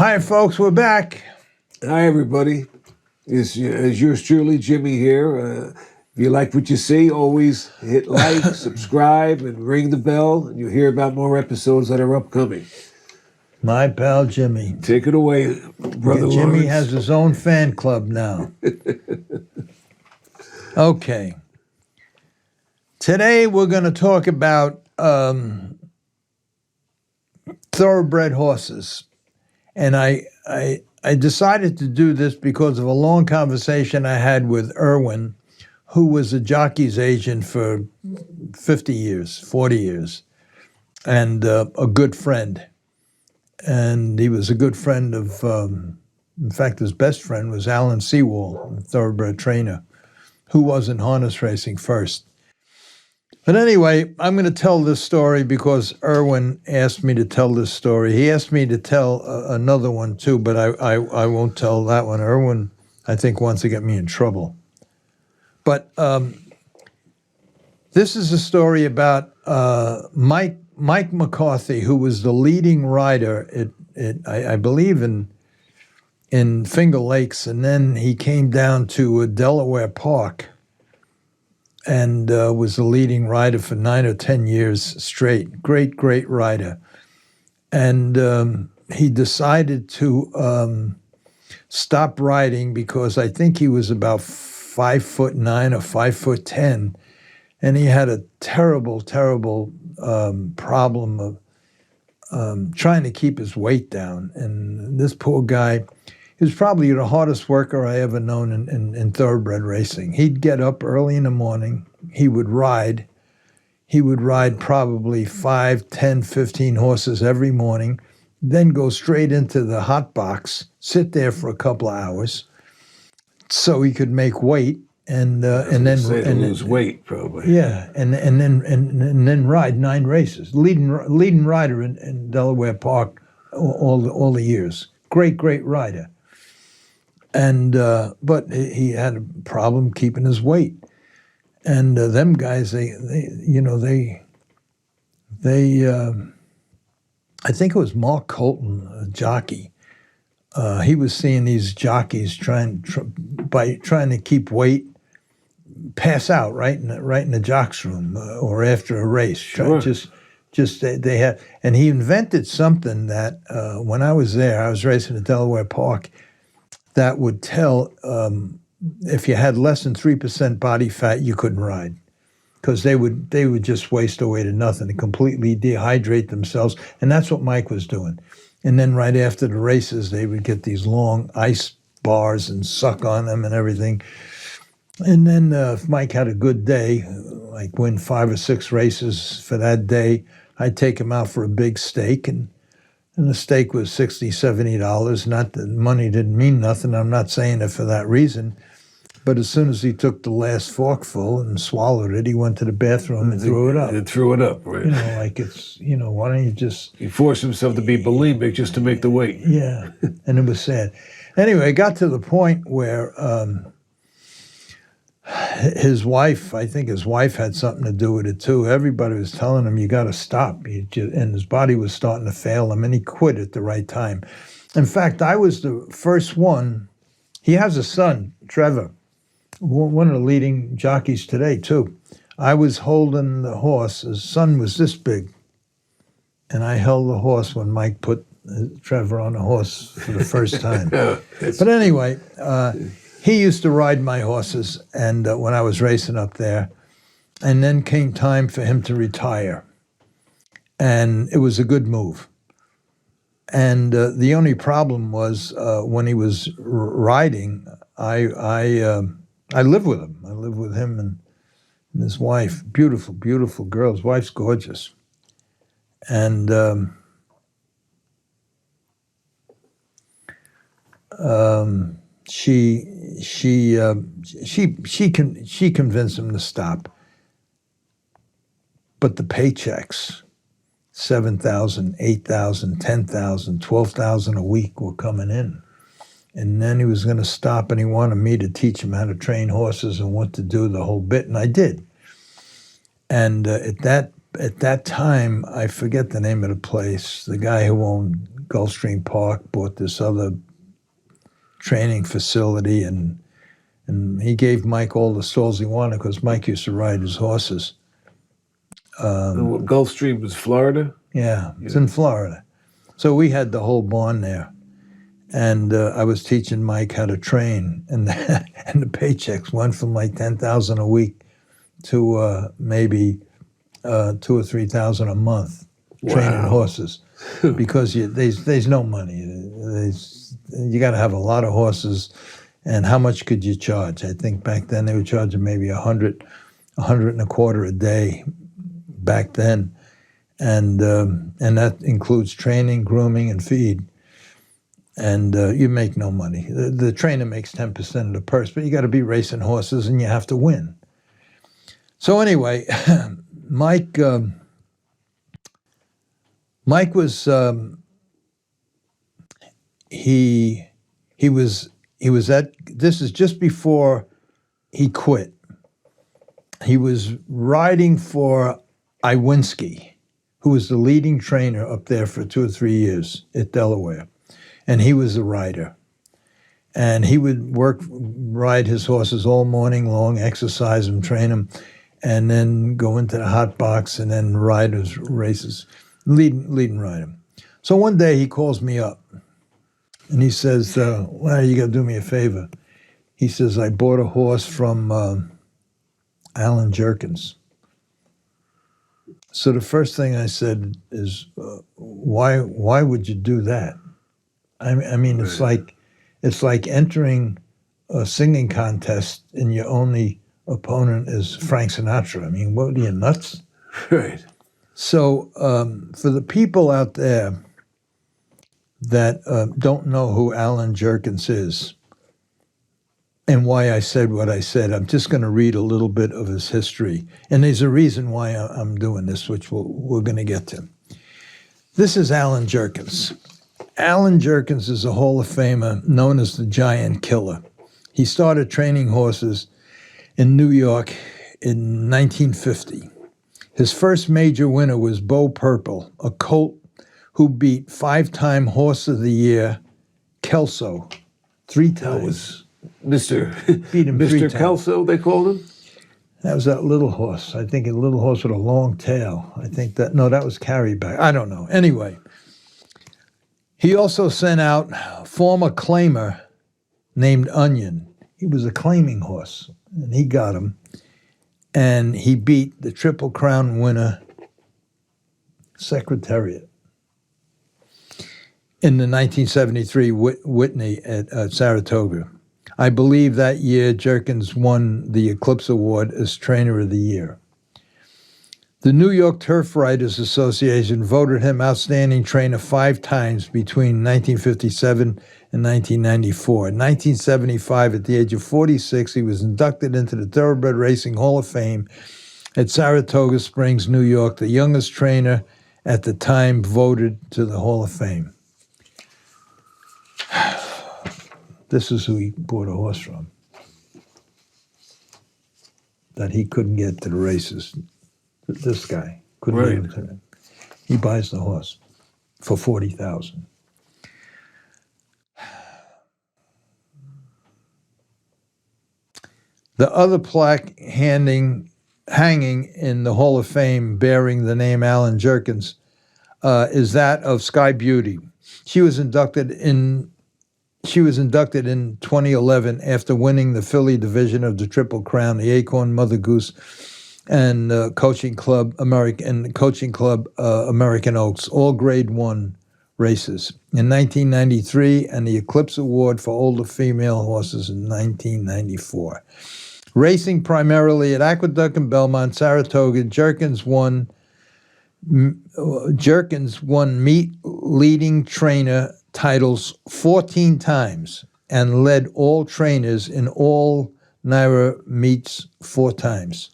Hi, folks. We're back. Hi, everybody. It's yours truly, Jimmy here. If you like what you see, always hit like, subscribe, and ring the bell, and you'll hear about more episodes that are upcoming. My pal Jimmy. Take it away, Brother Jimmy Lawrence. has his own fan club now. Okay. Today we're going to talk about thoroughbred horses. And I decided to do this because of a long conversation I had with Erwin, who was a jockey's agent for 50 years, 40 years, and a good friend. And he was a good friend of, in fact, his best friend was Alan Sewall, a thoroughbred trainer, who was in harness racing first. But anyway, I'm going to tell this story because Erwin asked me to tell this story. He asked me to tell another one too, but I won't tell that one. Erwin, I think, wants to get me in trouble. But this is a story about Mike McCarthy, who was the leading rider I believe in Finger Lakes, and then he came down to Delaware Park and was the leading rider for 9 or 10 years straight. Great rider. And he decided to stop riding because I think he was about 5'9" or 5'10", and he had a terrible problem of trying to keep his weight down. And this poor guy, he was probably the hardest worker I ever known in thoroughbred racing. He'd get up early in the morning. He would ride. He would ride probably 5, 10, 15 horses every morning, then go straight into the hot box, sit there for a couple of hours so he could make weight and then lose weight probably. Yeah, and then ride 9 races. Leading rider in Delaware Park all the years. Great rider. And but he had a problem keeping his weight, and them guys, they I think it was Mark Colton, a jockey. He was seeing these jockeys trying to keep weight, pass out right in the jocks room or after a race. Sure. Just they had, and he invented something that when I was there, I was racing at Delaware Park, that would tell if you had less than 3% body fat, you couldn't ride, because they would just waste away to nothing and completely dehydrate themselves. And that's what Mike was doing. And then right after the races, they would get these long ice bars and suck on them and everything. And then if Mike had a good day, like win 5 or 6 races for that day, I'd take him out for a big steak, and the steak was $60, $70. Not that money didn't mean nothing. I'm not saying it for that reason. But as soon as he took the last forkful and swallowed it, he went to the bathroom and threw it up. And threw it up, right? Like it's, why don't you just... He forced himself to be bulimic just to make the weight. Yeah, and it was sad. Anyway, it got to the point where his wife, I think his wife had something to do with it too. Everybody was telling him, you got to stop. And his body was starting to fail him, and he quit at the right time. In fact, I was the first one. He has a son, Trevor, one of the leading jockeys today too. I was holding the horse. His son was this big, and I held the horse when Mike put Trevor on the horse for the first time. But anyway, he used to ride my horses, and when I was racing up there, and then came time for him to retire, and it was a good move. And the only problem was when he was riding, I lived with him. I lived with him and his wife. Beautiful girl. His wife's gorgeous, and she convinced him to stop. But the paychecks, $7,000, $8,000, $10,000, $12,000 a week were coming in. And then he was going to stop, and he wanted me to teach him how to train horses and what to do, the whole bit, and I did. And at that at that time, I forget the name of the place. The guy who owned Gulfstream Park bought this other training facility, and he gave Mike all the stalls he wanted because Mike used to ride his horses. Gulfstream was Florida? Yeah, it's in Florida. So we had the whole barn there. And I was teaching Mike how to train, and and the paychecks went from like $10,000 a week to maybe $2,000 or $3,000 a month training horses, because there's no money. You got to have a lot of horses, and how much could you charge? I think back then they were charging maybe $100 and a quarter a day back then, and that includes training, grooming, and feed. And you make no money. The trainer makes 10% of the purse, but you got to be racing horses and you have to win. So anyway, Mike was he was at, this is just before he quit. He was riding for Iwinski, who was the leading trainer up there for 2 or 3 years at Delaware. And he was a rider. And he would ride his horses all morning long, exercise them, train them, and then go into the hot box and then ride his races, lead and ride them. So one day he calls me up and he says, well, you got to do me a favor. He says, I bought a horse from Alan Jerkins. So the first thing I said is, why would you do that? I mean, right. It's like entering a singing contest and your only opponent is Frank Sinatra. I mean, what are you, nuts? Right. So for the people out there that don't know who Alan Jerkins is and why I said what I said, I'm just going to read a little bit of his history. And there's a reason why I'm doing this, which we're going to get to. This is Alan Jerkins. Alan Jerkins is a Hall of Famer known as the Giant Killer. He started training horses in New York in 1950. His first major winner was Bo Purple, a colt who beat 5-time Horse of the Year Kelso 3 times. That was beat him 3 Mr. times. Kelso, they called him? That was that little horse. I think a little horse with a long tail. That was Carryback. I don't know. Anyway. He also sent out a former claimer named Onion. He was a claiming horse, and he got him. And he beat the Triple Crown winner, Secretariat, in the 1973 Whitney at Saratoga. I believe that year Jerkins won the Eclipse Award as Trainer of the Year. The New York Turf Riders Association voted him outstanding trainer 5 times between 1957 and 1994. In 1975, at the age of 46, he was inducted into the Thoroughbred Racing Hall of Fame at Saratoga Springs, New York, the youngest trainer at the time voted to the Hall of Fame. This is who he bought a horse from, that he couldn't get to the races. This guy couldn't get him to it. He buys the horse for $40,000. The other plaque hanging in the Hall of Fame bearing the name Alan Jerkins is that of Sky Beauty. She was inducted in 2011 after winning the filly division of the Triple Crown, the Acorn, Mother Goose, and Coaching Club American Oaks, all Grade 1 races in 1993, and the Eclipse Award for older female horses in 1994. Racing primarily at Aqueduct and Belmont, Saratoga, Jerkins won meet leading trainer titles 14 times and led all trainers in all NYRA meets 4 times.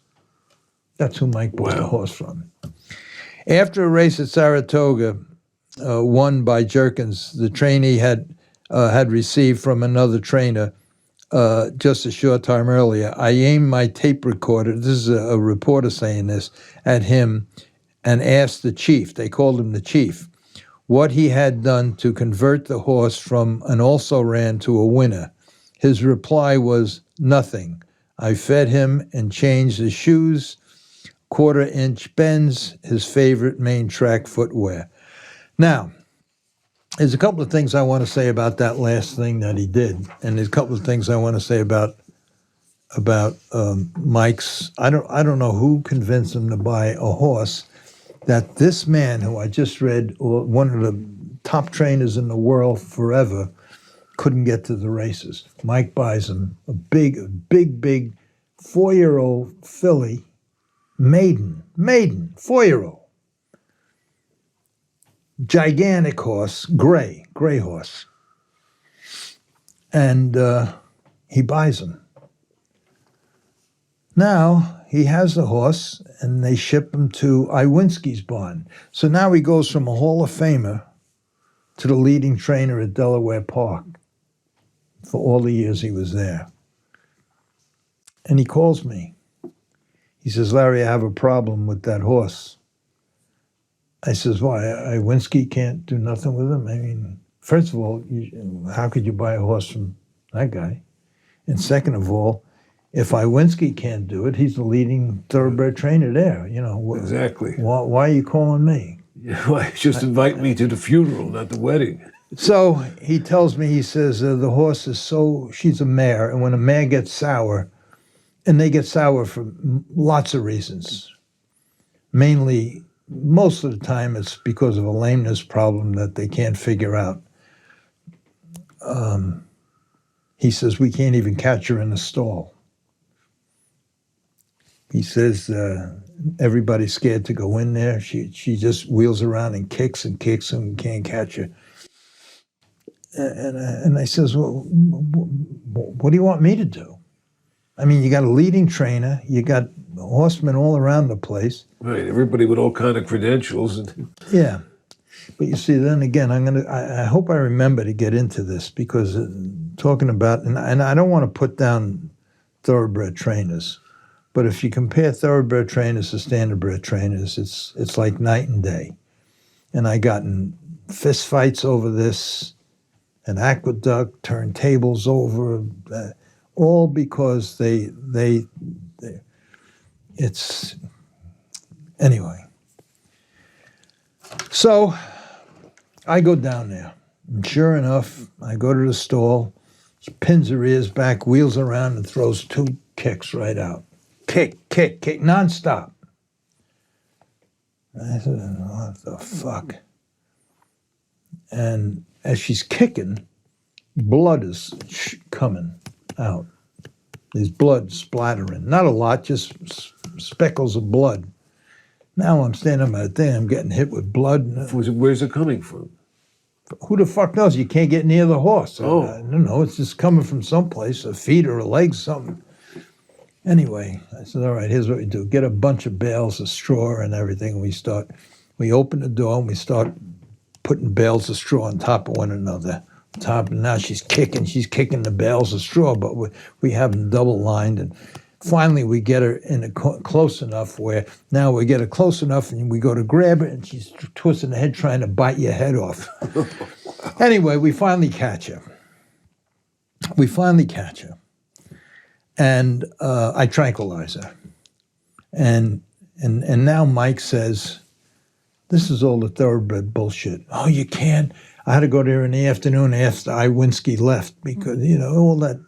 That's who Mike bought the horse from. After a race at Saratoga, won by Jerkins, the trainee had received from another trainer just a short time earlier. I aimed my tape recorder, this is a reporter saying this, at him and asked the chief, they called him the chief, what he had done to convert the horse from an also-ran to a winner. His reply was, nothing. I fed him and changed his shoes, quarter-inch bends, his favorite main track footwear. Now, there's a couple of things I want to say about that last thing that he did, and there's a couple of things I want to say about Mike's. I don't know who convinced him to buy a horse that this man, who I just read, one of the top trainers in the world forever, couldn't get to the races. Mike buys him a big 4-year-old filly, maiden, 4-year-old. Gigantic horse, gray horse. And he buys him. Now he has the horse and they ship him to Iwinski's barn. So now he goes from a Hall of Famer to the leading trainer at Delaware Park for all the years he was there. And he calls me. He says, Larry, I have a problem with that horse. I says, why? Iwinski can't do nothing with him? I mean, first of all, how could you buy a horse from that guy? And second of all, if Iwinski can't do it, he's the leading thoroughbred trainer there. You know, Exactly. Why are you calling me? Yeah, just invite me to the funeral, not the wedding. So he tells me, he says, the horse is she's a mare, and when a mare gets sour, and they get sour for lots of reasons, mainly, most of the time, it's because of a lameness problem that they can't figure out. He says, we can't even catch her in the stall. He says, everybody's scared to go in there. She just wheels around and kicks and we can't catch her. And I says, well, what do you want me to do? I mean, you got a leading trainer, you got horsemen all around the place. Right, everybody with all kind of credentials. Yeah, but you see, then again, I hope I remember to get into this because talking about, and I don't want to put down thoroughbred trainers. But if you compare thoroughbred trainers to standardbred trainers, it's like night and day. And I got in fist fights over this, an aqueduct turned tables over, all because it's, anyway. So I go down there. And sure enough, I go to the stall, she pins her ears back, wheels around and throws 2 kicks right out. Kick, nonstop. I said, what the fuck? And as she's kicking, blood is coming out. There's blood splattering. Not a lot, just speckles of blood. Now I'm standing by the thing, I'm getting hit with blood. Where's it coming from? Who the fuck knows? You can't get near the horse. Oh. I don't know. It's just coming from someplace, a feet or a leg, something. Anyway, I said, all right, here's what we do. Get a bunch of bales of straw and everything. We open the door and we start putting bales of straw on top of one another. And now she's kicking the bales of straw, but we have them double lined. And finally we get her close enough where now we get her close enough and we go to grab her and she's twisting her head trying to bite your head off. Anyway, we finally catch her. And I tranquilize her. And now Mike says, this is all the thoroughbred bullshit. Oh, you can't. I had to go there in the afternoon after Iwinski left because, all that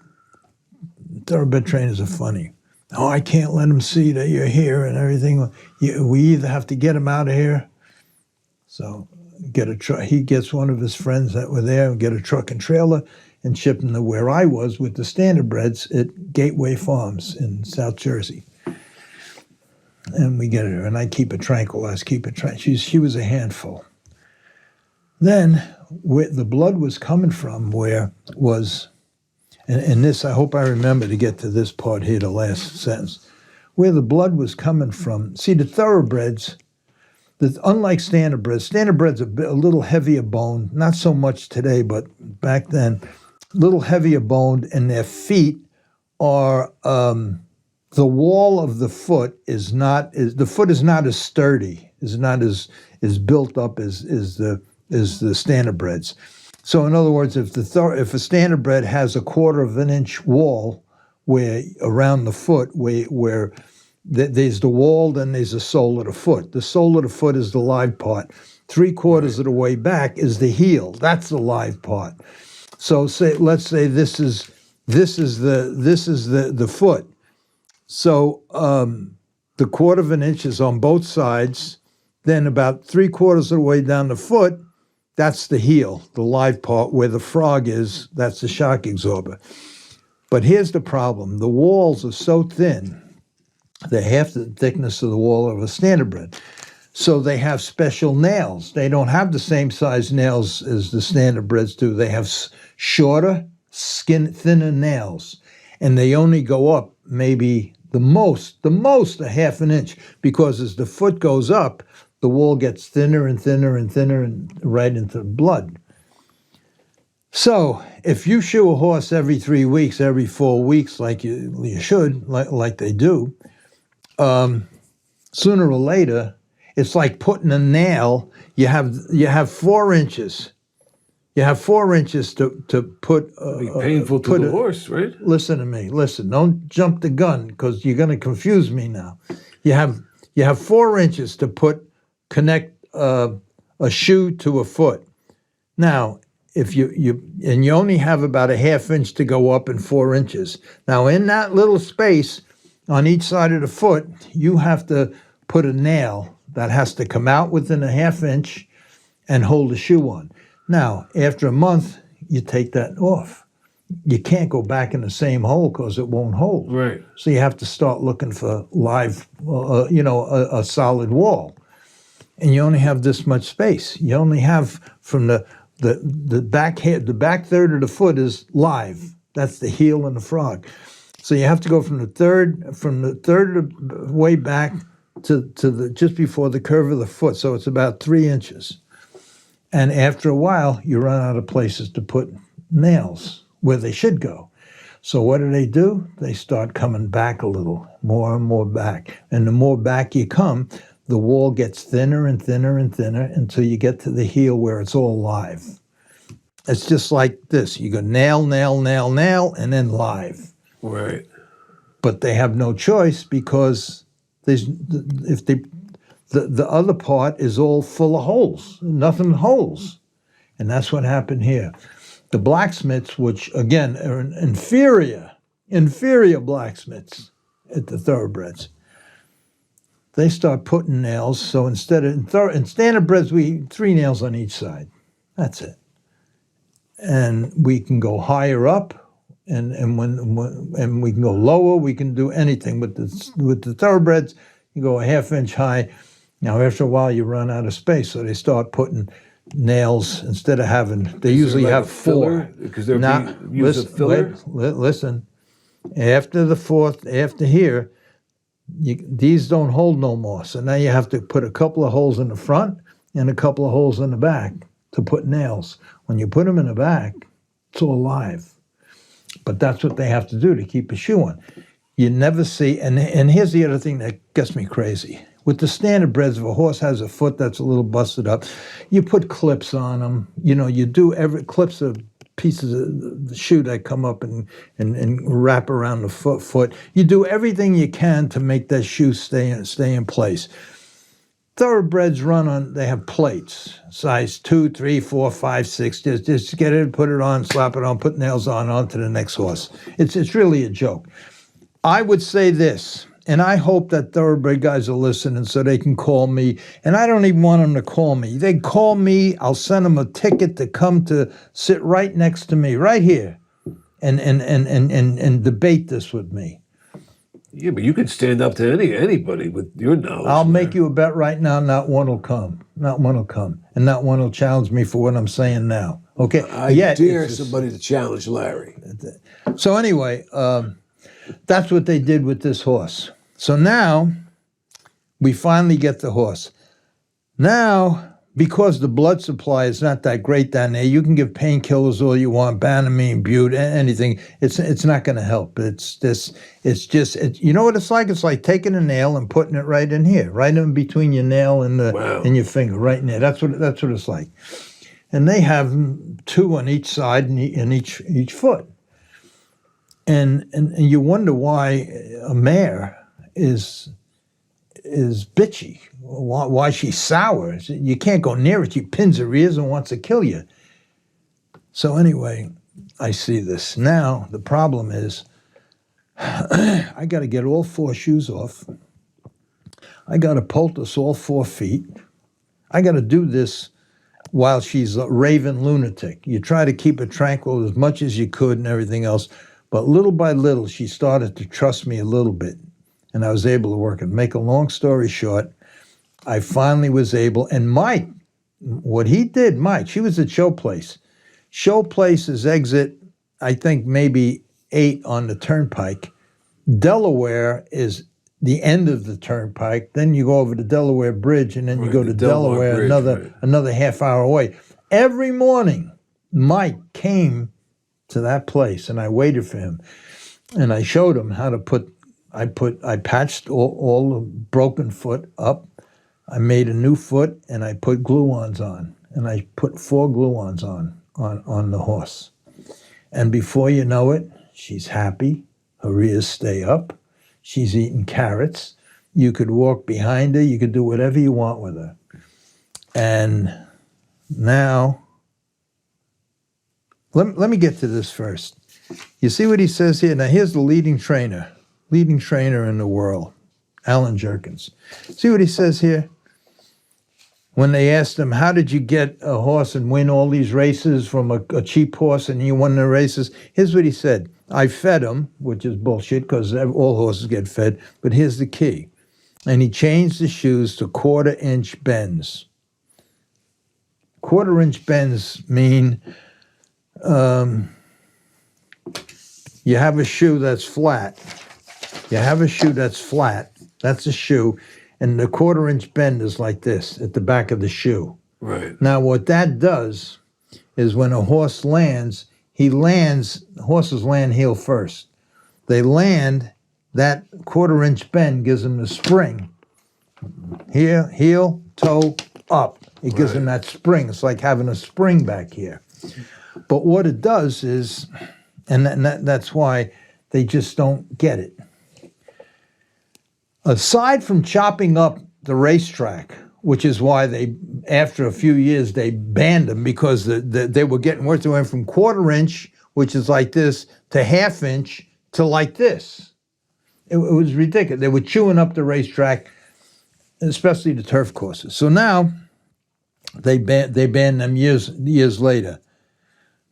thoroughbred trainers are funny. Oh, I can't let them see that you're here and everything. We either have to get him out of here. So he gets one of his friends that were there and get a truck and trailer and ship them to where I was with the standardbreds at Gateway Farms in South Jersey. And we get her, and I keep it tranquilized, She was a handful. Then, where the blood was coming from, and this, I hope I remember to get to this part here, the last sentence. Where the blood was coming from, see, the thoroughbreds, unlike standardbreds are a little heavier boned, not so much today, but back then, a little heavier boned, and their feet are the wall of the foot is not as sturdy, is not as built up as the standardbreds. So in other words, if if a standardbred has a 1/4 of an inch wall where around the foot where there's the wall, then there's the sole of the foot. The sole of the foot is the live part. 3/4 of the way back is the heel. That's the live part. So let's say this is the foot. So the 1/4 of an inch is on both sides. Then about 3/4 of the way down the foot, that's the heel, the live part where the frog is. That's the shock absorber. But here's the problem: the walls are so thin, they're half the thickness of the wall of a standardbred. So they have special nails. They don't have the same size nails as the standardbreds do. They have shorter, thinner nails, and they only go up maybe the most a 1/2 an inch, because as the foot goes up, the wall gets thinner and thinner and thinner and right into the blood. So if you shoe a horse every 3 weeks, every 4 weeks, like you should, like they do, sooner or later, it's like putting a nail. You have 4 inches. You have 4 inches to put. Be painful to the horse, right? Listen to me. Listen. Don't jump the gun, because you're going to confuse me now. You have 4 inches to connect a shoe to a foot. Now, if you only have about a 1/2 inch to go up and 4 inches. Now, in that little space on each side of the foot, you have to put a nail that has to come out within a 1/2 inch and hold the shoe on. Now, after a month, you take that off. You can't go back in the same hole because it won't hold. Right. So you have to start looking for live, a solid wall. And you only have this much space. You only have from the back third of the foot is live. That's the heel and the frog. So you have to go from the third of the way back to the just before the curve of the foot. So it's about 3 inches. And after a while, you run out of places to put nails where they should go. So what do? They start coming back a little, more and more back. And the more back you come, the wall gets thinner and thinner and thinner until you get to the heel where it's all live. It's just like this. You go nail, nail, nail, nail, and then live. Right. But they have no choice, because the other part is all full of holes, nothing holes. And that's what happened here. The blacksmiths, which again are inferior blacksmiths at the thoroughbreds, they start putting nails. So instead of in standardbreds, we 3 nails on each side. That's it. And we can go higher up, and we can go lower. We can do anything with the thoroughbreds. You go a 1/2 inch high. Now after a while, you run out of space, so they start putting nails instead of having. They usually have 4. Because they're use a filler. Listen, after the 4th, after here, these don't hold no more. So now you have to put a couple of holes in the front and a couple of holes in the back to put nails. When you put them in the back, it's all live. But that's what they have to do to keep a shoe on. You never see, and here's the other thing that gets me crazy. With the standardbreds, if a horse has a foot that's a little busted up, you put clips on them. You do clips of pieces of the shoe that come up and wrap around the foot. You do everything you can to make that shoe stay in place. Thoroughbreds they have plates, size 2, 3, 4, 5, 6. Just get it, put it on, slap it on, put nails on to the next horse. It's really a joke. I would say this, and I hope that thoroughbred guys are listening so they can call me. And I don't even want them to call me. They call me, I'll send them a ticket to come to sit right next to me, right here, and debate this with me. Yeah, but you can stand up to anybody with your knowledge. I'll make you a bet right now, not one will come. Not one will come. And not one will challenge me for what I'm saying now. Okay? I dare somebody to challenge Larry. So anyway, that's what they did with this horse. So now, we finally get the horse. Now, because the blood supply is not that great down there, you can give painkillers all you want, Banamine, Bute, anything. It's not going to help. You know what it's like? It's like taking a nail and putting it right in here, right in between your nail and and your finger, right in there. That's what it's like. And they have 2 on each side and each foot. And you wonder why a mare is bitchy, why she's sour. You can't go near it. She pins her ears and wants to kill you. So anyway, I see this. Now, the problem is I got to get all 4 shoes off. I got to poultice all 4 feet. I got to do this while she's a raving lunatic. You try to keep her tranquil as much as you could and everything else. But little by little, she started to trust me a little bit. And I was able to work it. Make a long story short, I finally was able. And Mike, what he did, Mike, she was at Show Place. Show Place is exit, I think maybe 8 on the turnpike. Delaware is the end of the turnpike. Then you go over the Delaware Bridge, and then you go to Delaware Bridge, another half hour away. Every morning, Mike came to that place, and I waited for him. And I showed him how to I patched all the broken foot up. I made a new foot, and I put glue-ons on. And I put 4 glue-ons on the horse. And before you know it, she's happy. Her ears stay up. She's eating carrots. You could walk behind her. You could do whatever you want with her. And now, let me get to this first. You see what he says here? Now, here's the leading trainer in the world, Alan Jerkins. See what he says here? When they asked him, how did you get a horse and win all these races from a cheap horse and you won the races? Here's what he said. I fed him, which is bullshit because all horses get fed, but here's the key. And he changed the shoes to 1/4-inch bends. 1/4-inch bends mean you have a shoe that's flat. That's a shoe. And the 1/4-inch bend is like this at the back of the shoe. Right. Now, what that does is when a horse lands, horses land heel first. They land, that 1/4-inch bend gives them the spring. Here, heel, toe, up. It gives them that spring. It's like having a spring back here. But what it does is, and that's why they just don't get it. Aside from chopping up the racetrack, which is why after a few years, they banned them because they were getting worse. They went from 1/4-inch, which is like this, to 1/2-inch to like this. It was ridiculous. They were chewing up the racetrack, especially the turf courses. So now they banned them years later.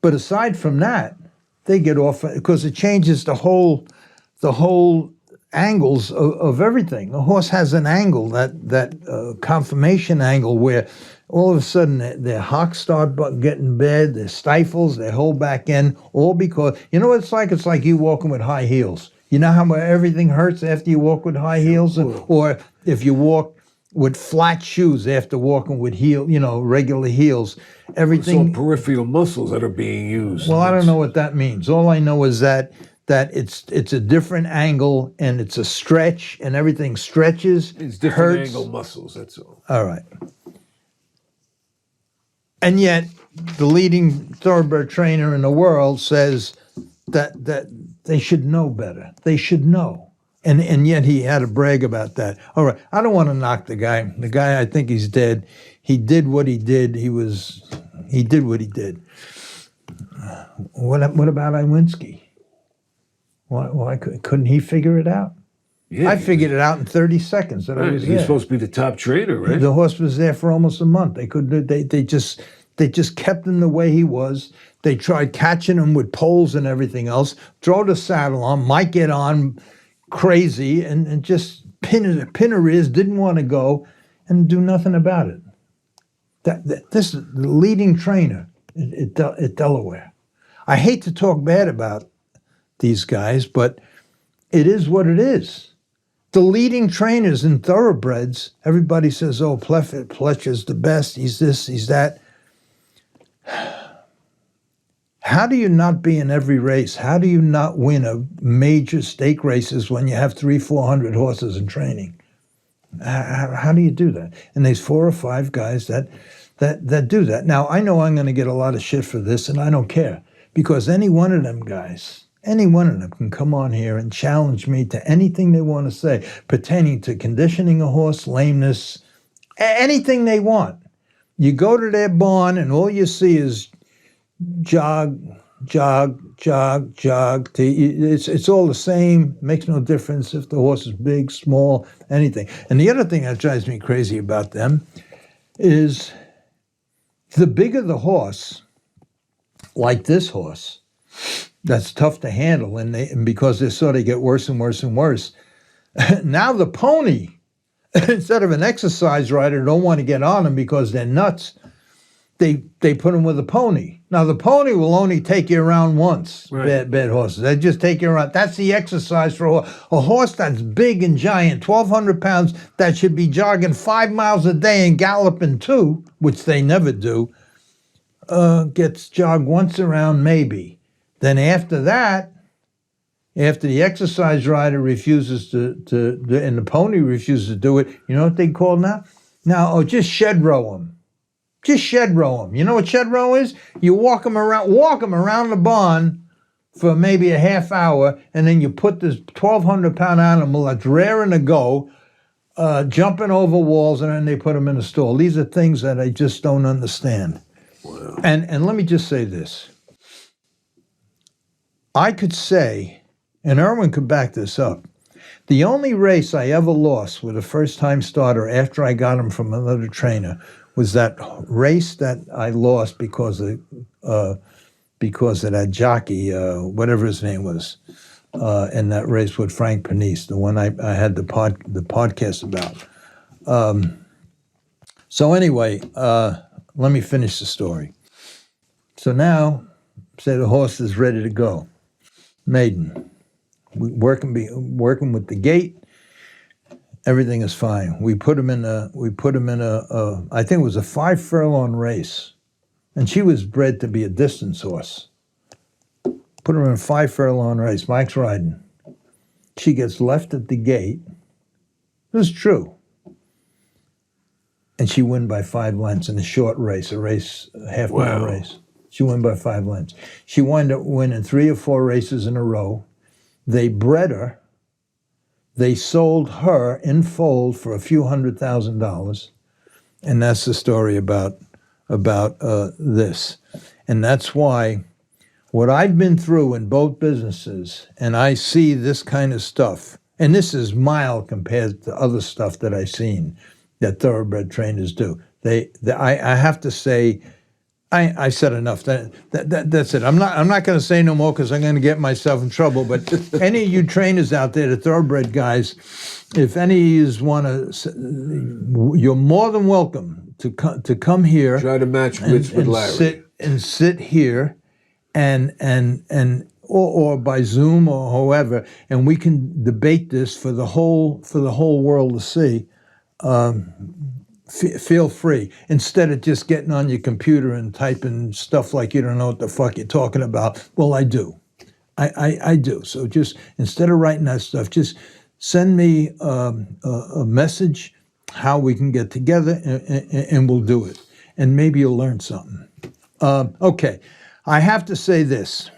But aside from that, they get off because it changes the whole angles of everything. A horse has an angle, that conformation angle, where all of a sudden their hocks start getting bad, their stifles, their whole back end, all because, you know what it's like? It's like you walking with high heels. You know how everything hurts after you walk with high heels? Or if you walk with flat shoes after walking with regular heels. Everything. It's all peripheral muscles that are being used. Well, I don't know what that means. All I know is that it's a different angle and it's a stretch and everything stretches. It's different hurts. angle muscles, that's all. All right. And yet, the leading thoroughbred trainer in the world says that they should know better. They should know. And yet he had to brag about that. All right, I don't want to knock the guy. The guy, I think he's dead. He did what he did. He did what he did. What about Iwinski? Why couldn't he figure it out? Yeah, I figured it out in 30 seconds that I was there. He's supposed to be the top trainer, right? The horse was there for almost a month. They just kept him the way he was. They tried catching him with poles and everything else. Throw the saddle on, might get on crazy, and just pin her ears, didn't want to go, and do nothing about it. This is the leading trainer at Delaware. I hate to talk bad about these guys, but it is what it is. The leading trainers in thoroughbreds, everybody says, oh, Fletcher's the best, he's this, he's that. How do you not be in every race? How do you not win a major stake races when you have 300-400 horses in training? How do you do that? And there's 4 or 5 guys that do that. Now, I know I'm going to get a lot of shit for this, and I don't care, because any one of them guys, any one of them can come on here and challenge me to anything they want to say pertaining to conditioning a horse, lameness, anything they want. You go to their barn and all you see is jog, jog, jog, jog. It's all the same. Makes no difference if the horse is big, small, anything. And the other thing that drives me crazy about them is the bigger the horse, like this horse, that's tough to handle, and because they sort of get worse and worse and worse. Now the pony, instead of an exercise rider, don't want to get on them because they're nuts. They put them with a pony. Now the pony will only take you around once. Right. Bad horses. They just take you around. That's the exercise for a horse that's big and giant, 1,200 pounds, that should be jogging 5 miles a day and galloping 2, which they never do. Gets jogged once around maybe. Then after that, after the exercise rider refuses and the pony refuses to do it, you know what they call now? Now, just shed row them. Just shed row them. You know what shed row is? You walk them around the barn for maybe a half hour, and then you put this 1,200-pound animal that's raring to go, jumping over walls, and then they put them in a stall. These are things that I just don't understand. Wow. And let me just say this. I could say, and Erwin could back this up, the only race I ever lost with a first-time starter after I got him from another trainer was that race that I lost because of that jockey, whatever his name was, in that race with Frank Panisse, the one I had the podcast about. So anyway, let me finish the story. So now, say the horse is ready to go. Maiden. We working with the gate. Everything is fine. We put him in a I think it was a 5 furlong race. And she was bred to be a distance horse. Put her in a 5 furlong race. Mike's riding. She gets left at the gate. This is true. And she won by 5 lengths in a short race, a half-mile race. She won by 5 lengths. She wound up winning 3 or 4 races in a row. They bred her. They sold her in foal for a few $100,000. And that's the story about this. And that's why what I've been through in both businesses, and I see this kind of stuff, and this is mild compared to other stuff that I've seen that thoroughbred trainers do. I have to say, I said enough. That's it. I'm not going to say no more because I'm going to get myself in trouble. But any of you trainers out there, the thoroughbred guys, if any of you want to, you're more than welcome to come here. Try to match wits with Larry. Sit here, or by Zoom or however, and we can debate this for the whole world to see. Feel free, instead of just getting on your computer and typing stuff like you don't know what the fuck you're talking about. Well, I do. I do. So just, instead of writing that stuff, just send me a message how we can get together, and we'll do it. And maybe you'll learn something. Okay, I have to say this.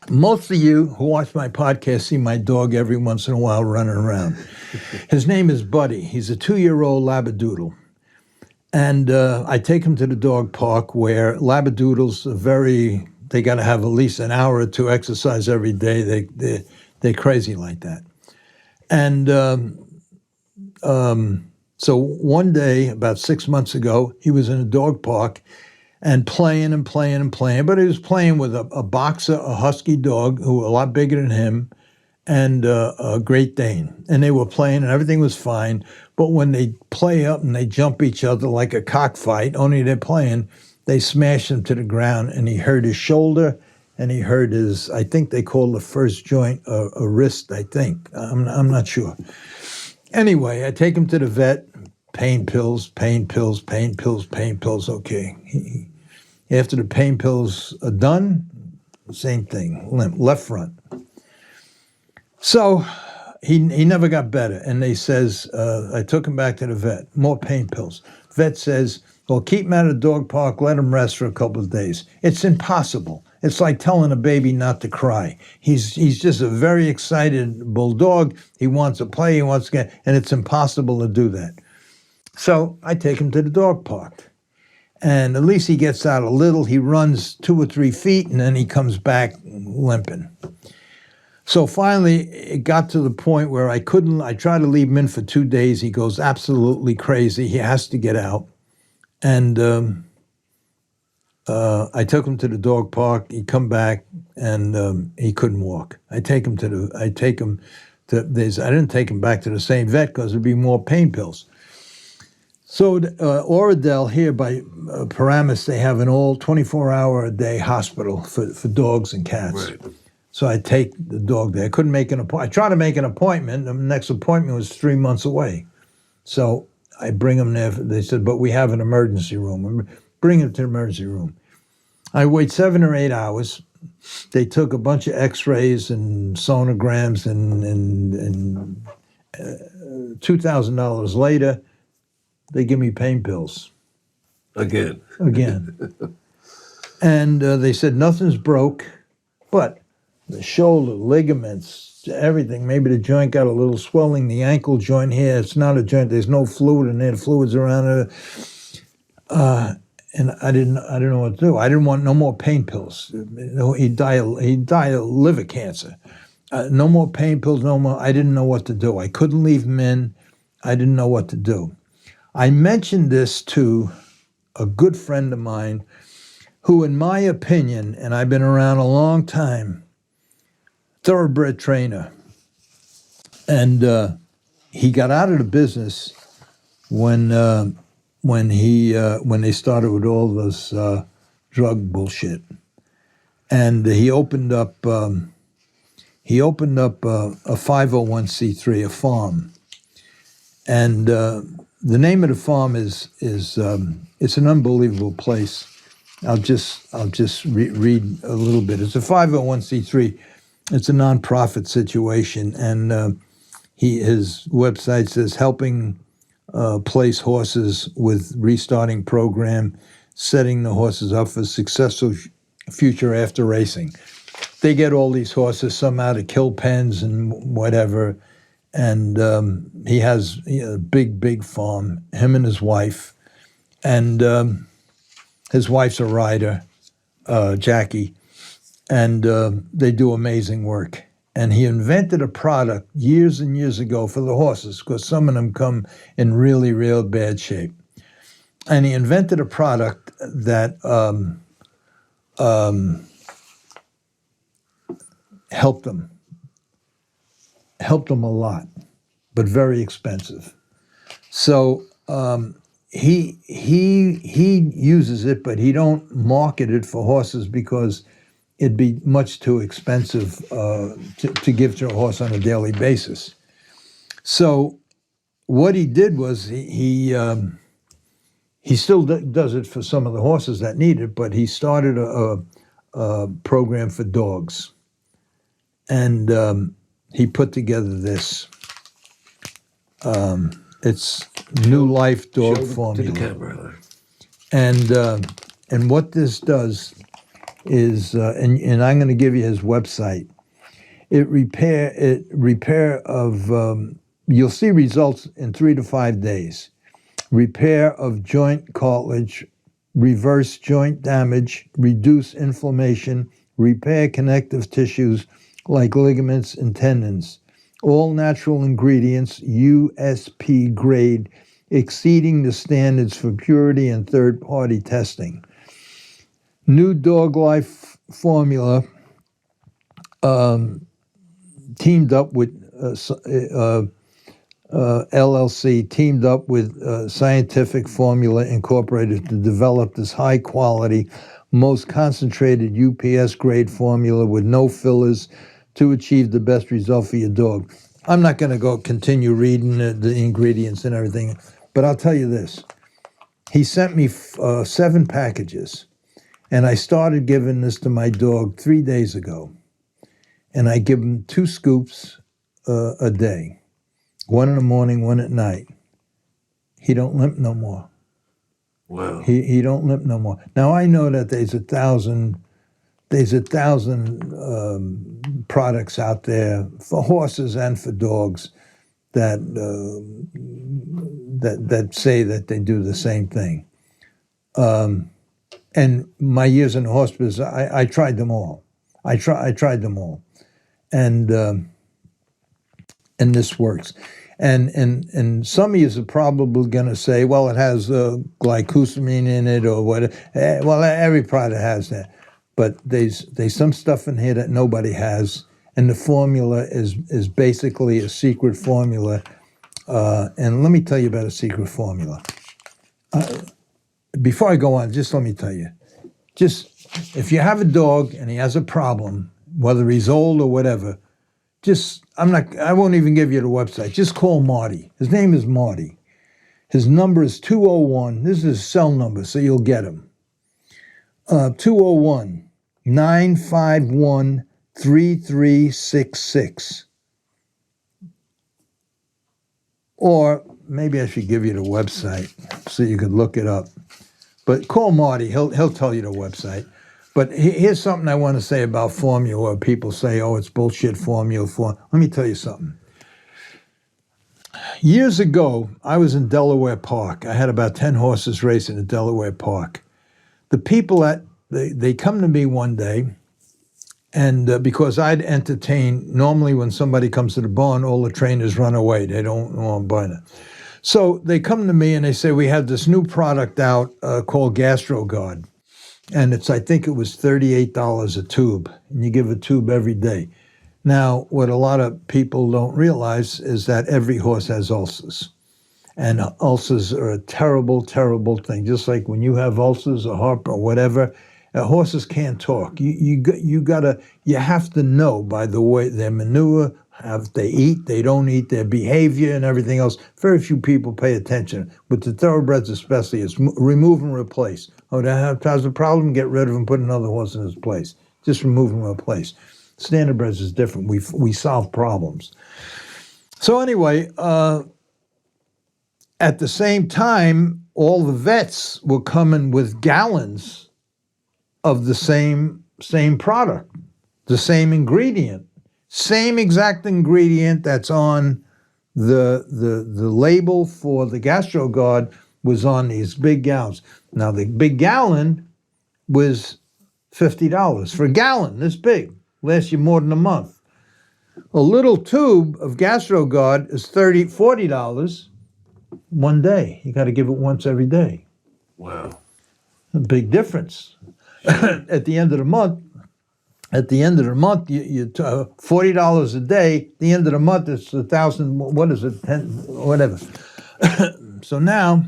Most of you who watch my podcast see my dog every once in a while running around. His name is Buddy. He's a 2-year-old Labradoodle. And I take him to the dog park where Labradoodles are they got to have at least an hour or 2 exercise every day. They're crazy like that. And so one day, about 6 months ago, he was in a dog park and playing, but he was playing with a boxer, a husky dog who was a lot bigger than him, and a Great Dane. And they were playing and everything was fine. But when they play up and they jump each other like a cockfight, only they're playing, they smashed him to the ground and he hurt his shoulder and he hurt his, I think they call the first joint a wrist, I think. I'm not sure. Anyway, I take him to the vet, pain pills, pain pills, pain pills, pain pills. Okay. After the pain pills are done, same thing, limp, left front. So he never got better. And they says, I took him back to the vet, more pain pills. Vet says, well, keep him at a dog park, let him rest for a couple of days. It's impossible. It's like telling a baby not to cry. He's just a very excited bulldog. He wants to play, he wants to get, and it's impossible to do that. So I take him to the dog park. And at least he gets out a little. He runs 2 or 3 feet, and then he comes back limping. So finally, it got to the point where I tried to leave him in for 2 days. He goes absolutely crazy. He has to get out. And I took him to the dog park. He come back, and he couldn't walk. I didn't take him back to the same vet because there'd be more pain pills. So Oradell here by Paramus, they have an all 24-hour-a-day hospital for dogs and cats. Right. So I take the dog there. I couldn't make an appointment. I tried to make an appointment. The next appointment was 3 months away. So I bring him there. They said, but we have an emergency room. Bring him to the emergency room. I wait 7 or 8 hours. They took a bunch of x-rays and sonograms, and $2,000 later, they give me pain pills. Again. And they said nothing's broke, but the shoulder, ligaments, everything, maybe the joint got a little swelling, the ankle joint here, it's not a joint, there's no fluid in there, the fluid's around it. And I didn't know what to do. I didn't want no more pain pills. He'd die of liver cancer. No more pain pills, no more. I didn't know what to do. I couldn't leave him in. I didn't know what to do. I mentioned this to a good friend of mine who, in my opinion, and I've been around a long time, thoroughbred trainer. And he got out of the business when they started with all this drug bullshit. And he opened up a 501c3, a farm. And the name of the farm is it's an unbelievable place. I'll just read a little bit. It's a 501c3. It's a nonprofit situation, and his website says helping place horses with restarting program, setting the horses up for successful future after racing. They get all these horses, some out of kill pens and whatever. And he has a big farm, him and his wife. And his wife's a rider, Jackie. And they do amazing work. And he invented a product years and years ago for the horses, because some of them come in really, real bad shape. And he invented a product that helped them a lot, but very expensive. So he uses it, but he don't market it for horses because it'd be much too expensive to give to a horse on a daily basis. So what he did was he still does it for some of the horses that need it, but he started a program for dogs. And he put together this. It's New Life Dog Formula. To the camera. And what this does is, and I'm going to give you his website. Repair of you'll see results in 3 to 5 days. Repair of joint cartilage, reverse joint damage, reduce inflammation, repair connective tissues like ligaments and tendons. All natural ingredients, USP grade, exceeding the standards for purity and third-party testing. New Dog Life formula teamed up with LLC, teamed up with Scientific Formula Incorporated to develop this high-quality most concentrated UPS grade formula with no fillers to achieve the best result for your dog. I'm not going to go continue reading the ingredients and everything, but I'll tell you this. He sent me 7 packages, and I started giving this to my dog 3 days ago. And I give him 2 scoops a day, 1 in the morning, 1 at night. He don't limp no more. Wow. He don't limp no more. Now I know that there's a thousand products out there for horses and for dogs that say that they do the same thing. And my years in the hospice, I tried them all. I tried them all, and this works. And some of you are probably going to say, well, it has glycosamine in it or what. Well, every product has that. But there's some stuff in here that nobody has. And the formula is basically a secret formula. And let me tell you about a secret formula. Before I go on, just let me tell you. Just if you have a dog and he has a problem, whether he's old or whatever, I won't even give you the website. Just call Marty. His name is Marty. His number is 201. This is his cell number, so you'll get him. 201-951-3366. Or maybe I should give you the website so you can look it up. But call Marty. He'll tell you the website. But here's something I want to say about formula. People say, oh, it's bullshit formula. Let me tell you something. Years ago, I was in Delaware Park. I had about 10 horses racing at Delaware Park. The people they come to me one day, and because I'd entertain, normally when somebody comes to the barn, all the trainers run away. They don't want to buy it. So they come to me and they say, we have this new product out called GastroGuard. And I think it was $38 a tube, and you give a tube every day. Now, what a lot of people don't realize is that every horse has ulcers. And ulcers are a terrible, terrible thing. Just like when you have ulcers or heart or whatever, horses can't talk. You have to know by the way their manure, how they eat, they don't eat, their behavior and everything else. Very few people pay attention. With the thoroughbreds especially, it's remove and replace. Oh, that has a problem, get rid of him, put another horse in his place. Just remove and replace. Standardbreds is different. We solve problems. So anyway, at the same time, all the vets were coming with gallons of the same product, the same ingredient. Same exact ingredient that's on the label for the GastroGuard was on these big gallons. Now the big gallon was $50 for a gallon, this big, lasts you more than a month. A little tube of GastroGuard is $40 one day. You got to give it once every day. Wow, a big difference. At the end of the month, you $40 a day. At the end of the month, it's 1,000. What is it? 10, whatever. So now,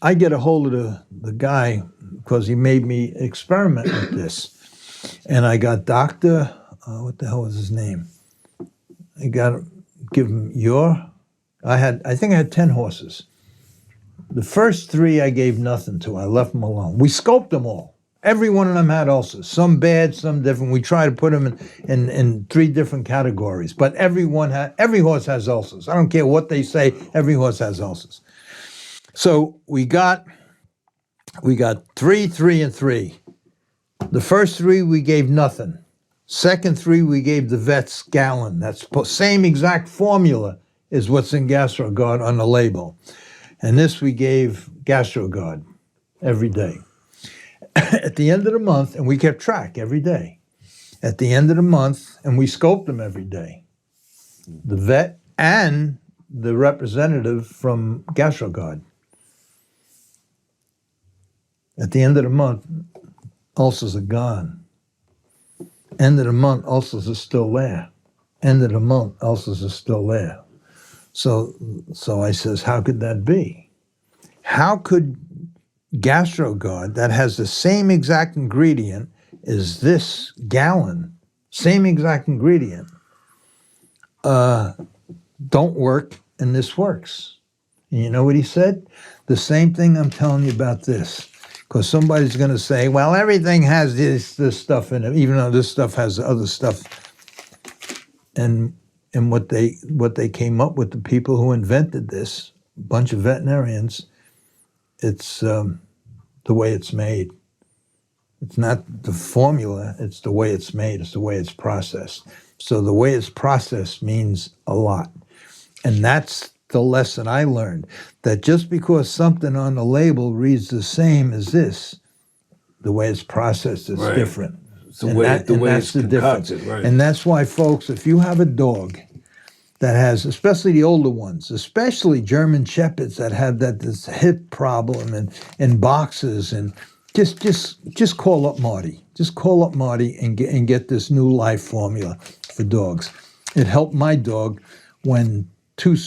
I get a hold of the guy because he made me experiment with this, and I got Doctor. What the hell was his name? I got to give him I think I had 10 horses. The first 3 I gave nothing to. I left them alone. We scoped them all. Every one of them had ulcers, some bad, some different. We try to put them in 3 different categories, but every horse has ulcers. I don't care what they say, every horse has ulcers. So we got 3, 3, and 3. The first 3 we gave nothing. Second 3 we gave the vet's gallon. That's same exact formula is what's in GastroGuard on the label. And this we gave GastroGuard every day. At the end of the month, and we kept track every day. At the end of the month, and we scoped them every day. The vet and the representative from GastroGuard. At the end of the month, ulcers are gone. End of the month, ulcers are still there. End of the month, ulcers are still there. So I says, how could that be? How could GastroGuard that has the same exact ingredient as this gallon, same exact ingredient, don't work, and this works. And you know what he said? The same thing I'm telling you about this. Because somebody's going to say, well, everything has this stuff in it, even though this stuff has other stuff. And what they came up with, the people who invented this, a bunch of veterinarians, it's the way it's made. It's not the formula, it's the way it's made, it's the way it's processed. So the way it's processed means a lot. And that's the lesson I learned, that just because something on the label reads the same as this, the way it's processed is different. It's the way it's concocted, right. And that's why, folks, if you have a dog that has, especially the older ones, especially German Shepherds that have this hip problem and boxes, and just call up Marty. Just call up Marty and get this new life formula for dogs. It helped my dog when two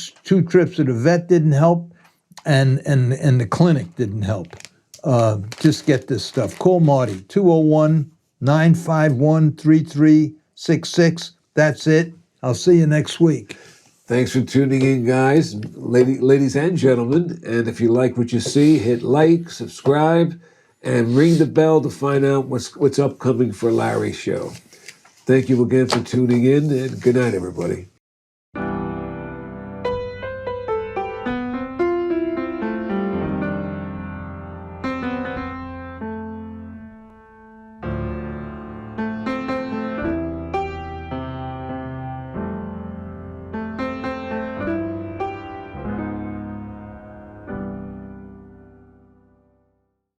trips to the vet didn't help, and the clinic didn't help. Just get this stuff. Call Marty, 201-951-3366. That's it. I'll see you next week. Thanks for tuning in, guys, ladies and gentlemen. And if you like what you see, hit like, subscribe, and ring the bell to find out what's upcoming for Larry's show. Thank you again for tuning in, and good night, everybody.